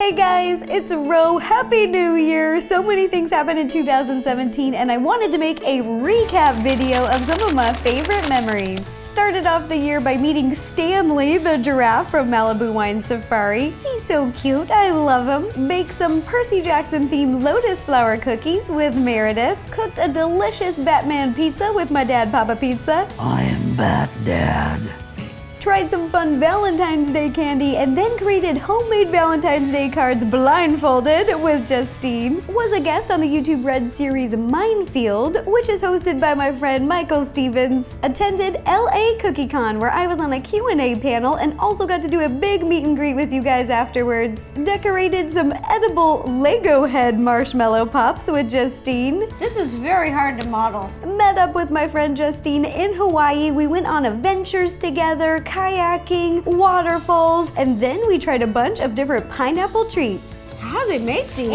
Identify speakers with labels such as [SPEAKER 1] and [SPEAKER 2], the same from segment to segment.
[SPEAKER 1] Hey guys, it's Ro. Happy New Year! So many things happened in 2017 and I wanted to make a recap video of some of my favorite memories. Started off the year by meeting Stanley, the giraffe from Malibu Wine Safari. He's so cute, I love him. Baked some Percy Jackson themed lotus flower cookies with Meredith. Cooked a delicious Batman pizza with my dad, Papa Pizza.
[SPEAKER 2] I am Bat Dad.
[SPEAKER 1] Tried some fun Valentine's Day candy and then created homemade Valentine's Day cards blindfolded with Justine. Was a guest on the YouTube Red series Minefield, which is hosted by my friend Michael Stevens. Attended LA CookieCon, where I was on a Q&A panel and also got to do a big meet and greet with you guys afterwards. Decorated some edible Lego head marshmallow pops with Justine.
[SPEAKER 3] This is very hard to model.
[SPEAKER 1] Met up with my friend Justine in Hawaii. We went on adventures together, kayaking, waterfalls, and then we tried a bunch of different pineapple treats.
[SPEAKER 3] How do they make these?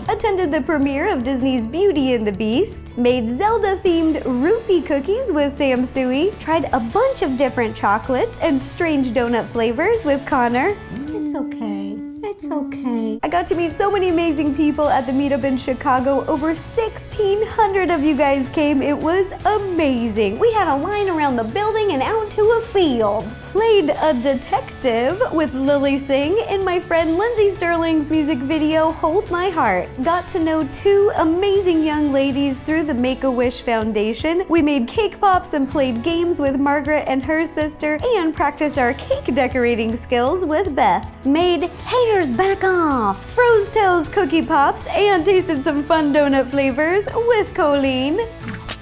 [SPEAKER 1] Attended the premiere of Disney's Beauty and the Beast. Made Zelda-themed rupee cookies with Sam Sui. Tried a bunch of different chocolates and strange donut flavors with Connor.
[SPEAKER 3] It's okay. It's okay.
[SPEAKER 1] I got to meet so many amazing people at the meetup in Chicago. Over 1,600 of you guys came. It was amazing.
[SPEAKER 3] We had a line around the building and out to a field.
[SPEAKER 1] Played a detective with Lily Singh in my friend Lindsay Sterling's music video, Hold My Heart. Got to know two amazing young ladies through the Make-A-Wish Foundation. We made cake pops and played games with Margaret and her sister and practiced our cake decorating skills with Beth. Made Haters Back Off, Froze Tales cookie pops, and tasted some fun donut flavors with Colleen.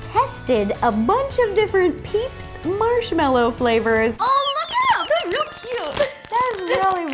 [SPEAKER 1] Tested a bunch of different Peeps marshmallow flavors.
[SPEAKER 3] Oh, look out! They're real cute.
[SPEAKER 1] That's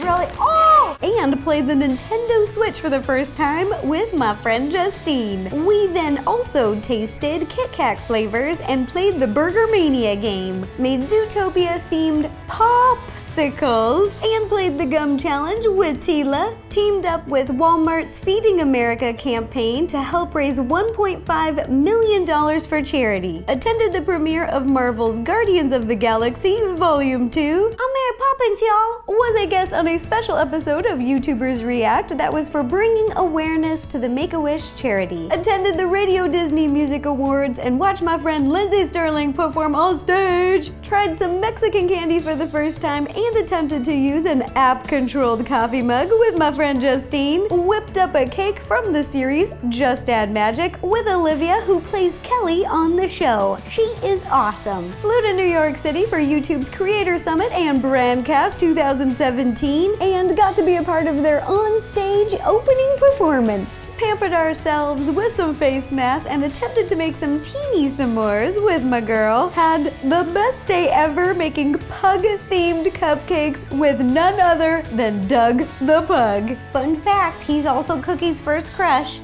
[SPEAKER 1] really, oh! And played the Nintendo Switch for the first time with my friend Justine. We then also tasted Kit Kat flavors and played the Burger Mania game. Made Zootopia themed popsicles and played the gum challenge with Tila. Teamed up with Walmart's Feeding America campaign to help raise $1.5 million for charity. Attended the premiere of Marvel's Guardians of the Galaxy Volume 2.
[SPEAKER 3] I'm Mary Poppins, y'all.
[SPEAKER 1] Was a guest on a special episode of YouTubers React that was for bringing awareness to the Make-A-Wish charity. Attended the Radio Disney Music Awards and watched my friend Lindsay Sterling perform on stage. Tried some Mexican candy for the first time and attempted to use an app-controlled coffee mug with my friend Justine. Whipped up a cake from the series Just Add Magic with Olivia, who plays Kelly on the show. She is awesome. Flew to New York City for YouTube's Creator Summit and Brandcast 2017 and got to be a part of their on-stage opening performance. Pampered ourselves with some face masks and attempted to make some teeny s'mores with my girl. Had the best day ever making pug-themed cupcakes with none other than Doug the Pug.
[SPEAKER 3] Fun fact, he's also Cookie's first crush.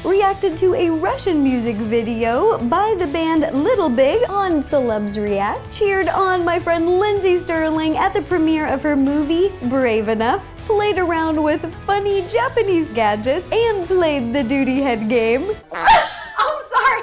[SPEAKER 1] Reacted to a Russian music video by the band Little Big on Celebs React. Cheered on my friend Lindsay Sterling at the premiere of her movie Brave Enough. Played around with funny Japanese gadgets and played the duty head game.
[SPEAKER 3] I'm sorry.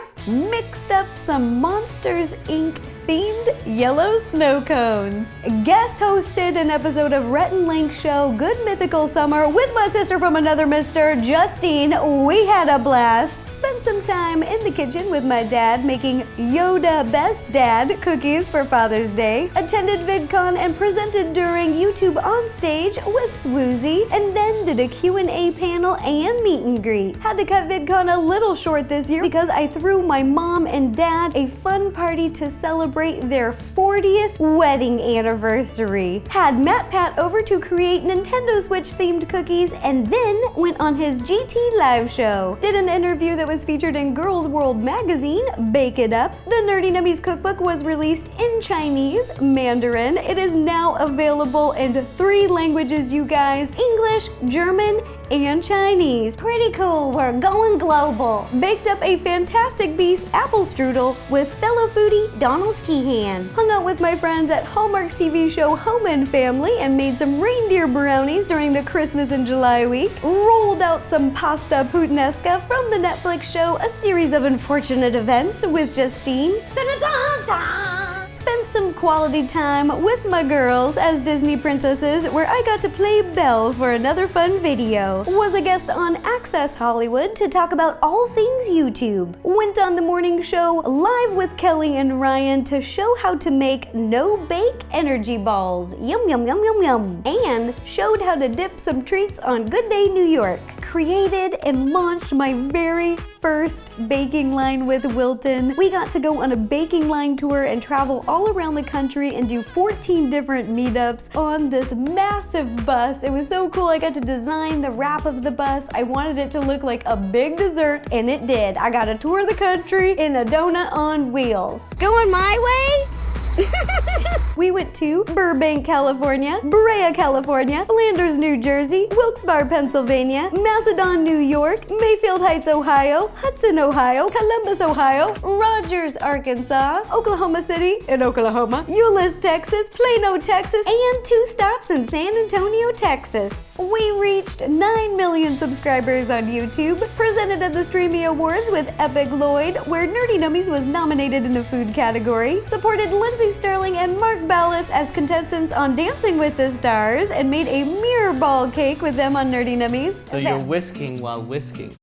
[SPEAKER 1] Mixed up some Monsters Inc. themed yellow snow cones. Guest hosted an episode of Rhett and Link's show Good Mythical Summer with my sister from another mister, Justine. We had a blast. Spent some time in the kitchen with my dad making Yoda Best Dad cookies for Father's Day. Attended VidCon and presented during YouTube On Stage with Swoozy, and then did a Q&A panel and meet and greet. Had to cut VidCon a little short this year because I threw my mom and dad a fun party to celebrate their 40th wedding anniversary. Had Matt Pat over to create Nintendo Switch themed cookies and then went on his GT live show. Did an interview that was featured in Girls World magazine, Bake It Up. The Nerdy Nummies cookbook was released in Chinese, Mandarin. It is now available in 3 languages, you guys: English, German, and Chinese.
[SPEAKER 3] Pretty cool, we're going global.
[SPEAKER 1] Baked up a Fantastic Beasts apple strudel with fellow foodie Donald Skihan. Hung out with my friends at Hallmark's TV show Home and Family and made some reindeer brownies during the Christmas and July week. Rolled out some pasta puttanesca from the Netflix show A Series of Unfortunate Events with Justine.
[SPEAKER 3] Da-da-da-da!
[SPEAKER 1] Spent some quality time with my girls as Disney princesses, where I got to play Belle for another fun video. Was a guest on Access Hollywood to talk about all things YouTube. Went on the morning show live with Kelly and Ryan to show how to make no-bake energy balls. Yum, yum, yum, yum, yum. And showed how to dip some treats on Good Day New York. Created and launched my very first baking line with Wilton. We got to go on a baking line tour and travel all around the country and do 14 different meetups on this massive bus. It was so cool. I got to design the wrap of the bus. I wanted it to look like a big dessert, and it did. I got to tour the country in a donut on wheels.
[SPEAKER 3] Going my way?
[SPEAKER 1] We went to Burbank, California, Brea, California, Flanders, New Jersey, Wilkes-Barre, Pennsylvania, Macedon, New York, Mayfield Heights, Ohio, Hudson, Ohio, Columbus, Ohio, Rogers, Arkansas, Oklahoma City in Oklahoma, Euless, Texas, Plano, Texas, and 2 stops in San Antonio, Texas. We reached 9 million subscribers on YouTube, presented at the Streamy Awards with Epic Lloyd, where Nerdy Nummies was nominated in the food category, supported Lindsay Sterling and Mark Ballas as contestants on Dancing with the Stars, and made a mirror ball cake with them on Nerdy Nummies.
[SPEAKER 4] So you're whisking while whisking.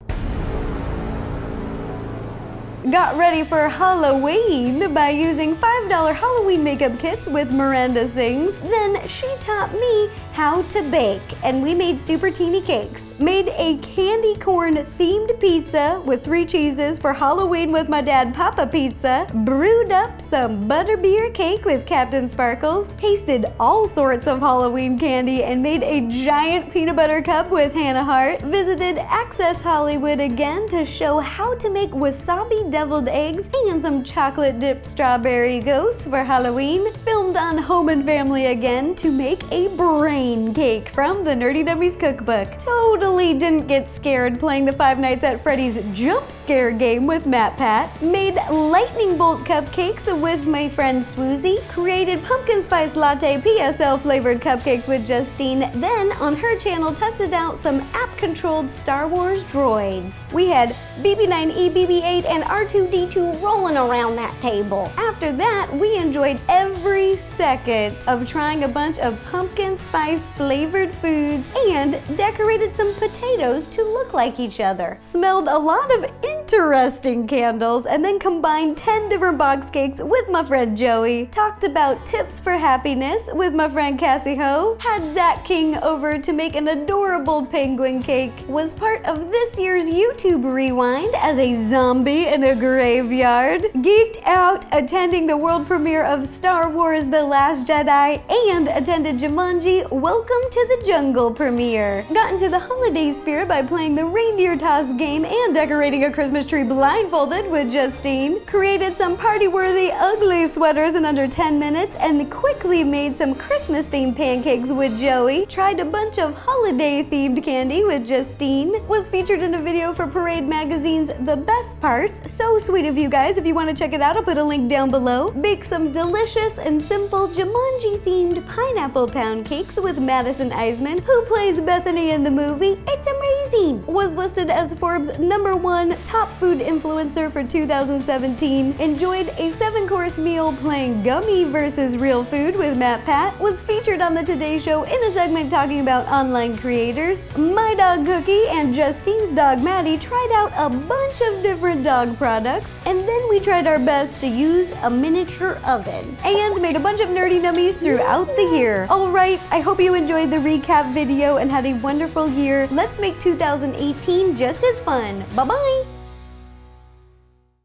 [SPEAKER 1] Got ready for Halloween by using $5 Halloween makeup kits with Miranda Sings. Then she taught me how to bake, and we made super teeny cakes. Made a candy corn themed pizza with 3 cheeses for Halloween with my dad, Papa Pizza. Brewed up some butterbeer cake with Captain Sparkles. Tasted all sorts of Halloween candy and made a giant peanut butter cup with Hannah Hart. Visited Access Hollywood again to show how to make wasabi deviled eggs and some chocolate dipped strawberry ghosts for Halloween. Filmed on Home and Family again to make a brain cake from the Nerdy Nummies cookbook. Totally didn't get scared playing the Five Nights at Freddy's jump scare game with MatPat. Made lightning bolt cupcakes with my friend Swoozy. Created pumpkin spice latte PSL flavored cupcakes with Justine. Then on her channel tested out some app controlled Star Wars droids. We had BB-9E, BB-8, and R2-D2 rolling around that table. After that, we enjoyed every second of trying a bunch of pumpkin spice flavored foods and decorated some potatoes to look like each other. Smelled a lot of interesting candles and then combined 10 different box cakes with my friend Joey. Talked about tips for happiness with my friend Cassie Ho. Had Zach King over to make an adorable penguin cake. Was part of this year's YouTube Rewind as a zombie in a graveyard. Geeked out attending the world premiere of Star Wars The Last Jedi and attended Jumanji Welcome to the Jungle premiere. Got into the holiday spirit by playing the reindeer toss game and decorating a Christmas tree blindfolded with Justine. Created some party-worthy ugly sweaters in under 10 minutes and quickly made some Christmas-themed pancakes with Joey. Tried a bunch of holiday-themed candy with Justine. Was featured in a video for Parade Magazine's The Best Parts. So sweet of you guys. If you want to check it out, I'll put a link down below. Baked some delicious and simple Jumanji-themed pineapple pound cakes with Madison Eisman, who plays Bethany in the movie. It's amazing! Was listed as Forbes #1 top food influencer for 2017. Enjoyed a 7-course meal playing Gummy versus Real Food with MatPat. Was featured on the Today Show in a segment talking about online creators. My dog Cookie and Justine's dog Maddie tried out a bunch of different dog products, and then we tried our best to use a miniature oven and made a bunch of Nerdy Nummies throughout the year. Alright, I hope you enjoyed the recap video and had a wonderful year. Let's make 2018 just as fun. Bye-bye!